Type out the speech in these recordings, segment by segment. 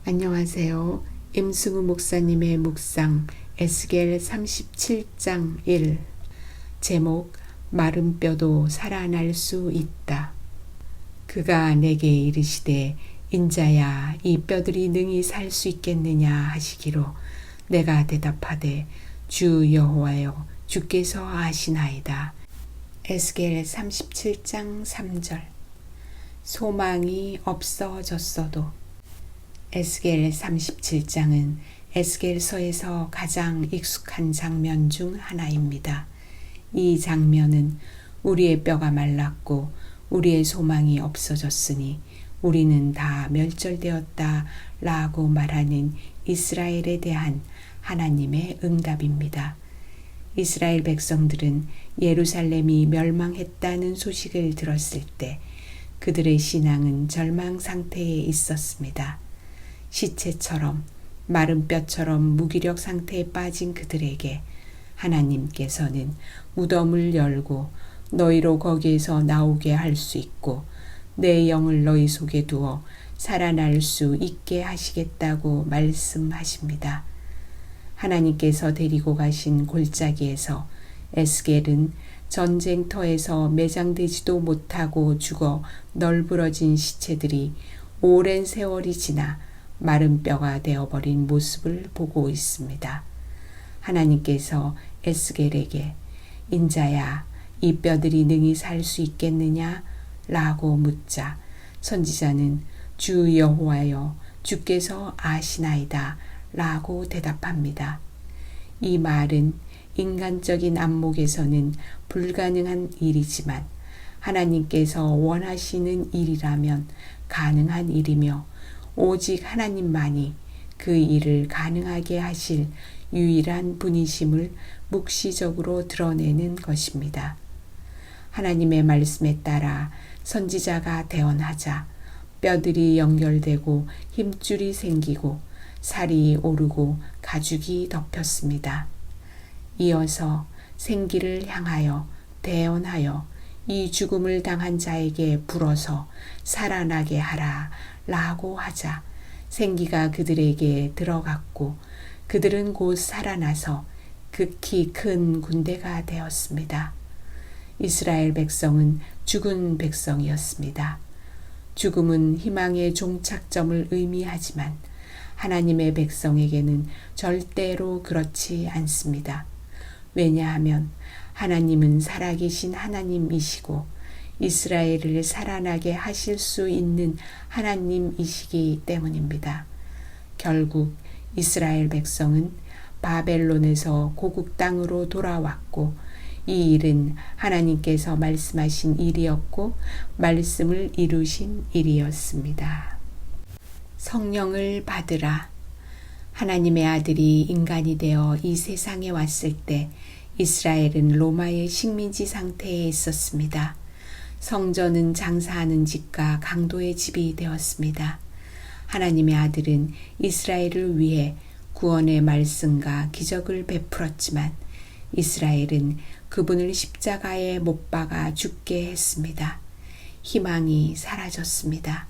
안녕하세요. 임승우 목사님의 묵상 에스겔 37장 1 제목 마른 뼈도 살아날 수 있다. 그가 내게 이르시되 인자야 이 뼈들이 능히 살 수 있겠느냐 하시기로 내가 대답하되 주 여호와여 주께서 아시나이다. 에스겔 37장 3절 소망이 없어졌어도 에스겔 37장은 에스겔서에서 가장 익숙한 장면 중 하나입니다. 이 장면은 우리의 뼈가 말랐고 우리의 소망이 없어졌으니 우리는 다 멸절되었다 라고 말하는 이스라엘에 대한 하나님의 응답입니다. 이스라엘 백성들은 예루살렘이 멸망했다는 소식을 들었을 때 그들의 신앙은 절망 상태에 있었습니다. 시체처럼 마른 뼈처럼 무기력 상태에 빠진 그들에게 하나님께서는 무덤을 열고 너희로 거기에서 나오게 할 수 있고 내 영을 너희 속에 두어 살아날 수 있게 하시겠다고 말씀하십니다. 하나님께서 데리고 가신 골짜기에서 에스겔은 전쟁터에서 매장되지도 못하고 죽어 널브러진 시체들이 오랜 세월이 지나 마른 뼈가 되어버린 모습을 보고 있습니다. 하나님께서 에스겔에게 인자야 이 뼈들이 능히 살 수 있겠느냐 라고 묻자 선지자는 주 여호와여 주께서 아시나이다 라고 대답합니다. 이 말은 인간적인 안목에서는 불가능한 일이지만 하나님께서 원하시는 일이라면 가능한 일이며 오직 하나님만이 그 일을 가능하게 하실 유일한 분이심을 묵시적으로 드러내는 것입니다. 하나님의 말씀에 따라 선지자가 대언하자 뼈들이 연결되고 힘줄이 생기고 살이 오르고 가죽이 덮였습니다. 이어서 생기를 향하여 대언하여 이 죽음을 당한 자에게 불어서 살아나게 하라 라고 하자 생기가 그들에게 들어갔고 그들은 곧 살아나서 극히 큰 군대가 되었습니다. 이스라엘 백성은 죽은 백성이었습니다. 죽음은 희망의 종착점을 의미하지만 하나님의 백성에게는 절대로 그렇지 않습니다. 왜냐하면 하나님은 살아계신 하나님이시고 이스라엘을 살아나게 하실 수 있는 하나님이시기 때문입니다. 결국 이스라엘 백성은 바벨론에서 고국 땅으로 돌아왔고 이 일은 하나님께서 말씀하신 일이었고 말씀을 이루신 일이었습니다. 성령을 받으라. 하나님의 아들이 인간이 되어 이 세상에 왔을 때 이스라엘은 로마의 식민지 상태에 있었습니다. 성전은 장사하는 집과 강도의 집이 되었습니다. 하나님의 아들은 이스라엘을 위해 구원의 말씀과 기적을 베풀었지만 이스라엘은 그분을 십자가에 못 박아 죽게 했습니다. 희망이 사라졌습니다.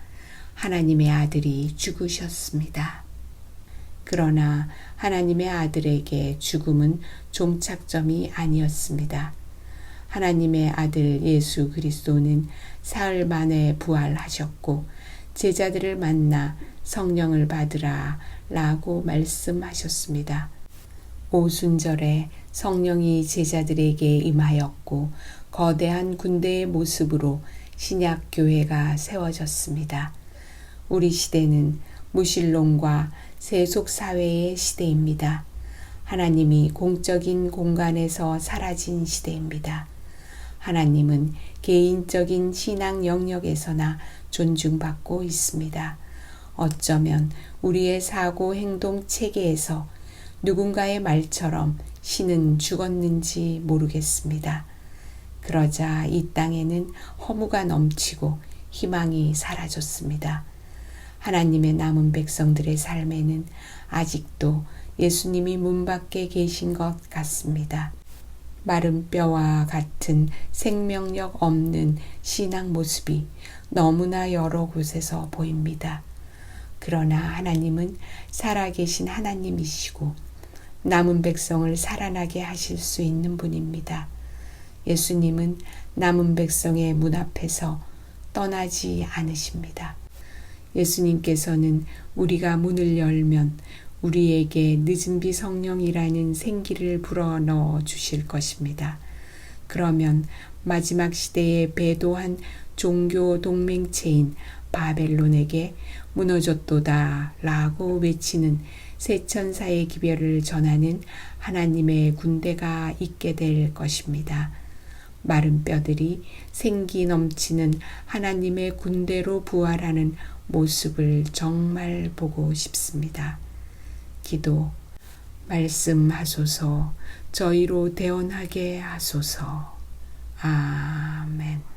하나님의 아들이 죽으셨습니다. 그러나 하나님의 아들에게 죽음은 종착점이 아니었습니다. 하나님의 아들 예수 그리스도는 사흘 만에 부활하셨고 제자들을 만나 성령을 받으라 라고 말씀하셨습니다. 오순절에 성령이 제자들에게 임하였고 거대한 군대의 모습으로 신약교회가 세워졌습니다. 우리 시대는 무신론과 세속사회의 시대입니다. 하나님이 공적인 공간에서 사라진 시대입니다. 하나님은 개인적인 신앙 영역에서나 존중받고 있습니다. 어쩌면 우리의 사고 행동 체계에서 누군가의 말처럼 신은 죽었는지 모르겠습니다. 그러자 이 땅에는 허무가 넘치고 희망이 사라졌습니다. 하나님의 남은 백성들의 삶에는 아직도 예수님이 문 밖에 계신 것 같습니다. 마른 뼈와 같은 생명력 없는 신앙 모습이 너무나 여러 곳에서 보입니다. 그러나 하나님은 살아계신 하나님이시고 남은 백성을 살아나게 하실 수 있는 분입니다. 예수님은 남은 백성의 문 앞에서 떠나지 않으십니다. 예수님께서는 우리가 문을 열면 우리에게 늦은 비 성령이라는 생기를 불어넣어 주실 것입니다. 그러면 마지막 시대에 배도한 종교 동맹체인 바벨론에게 무너졌도다 라고 외치는 세천사의 기별을 전하는 하나님의 군대가 있게 될 것입니다. 마른 뼈들이 생기 넘치는 하나님의 군대로 부활하는 모습을 정말 보고 싶습니다. 기도, 말씀하소서, 저희로 대언하게 하소서. 아멘.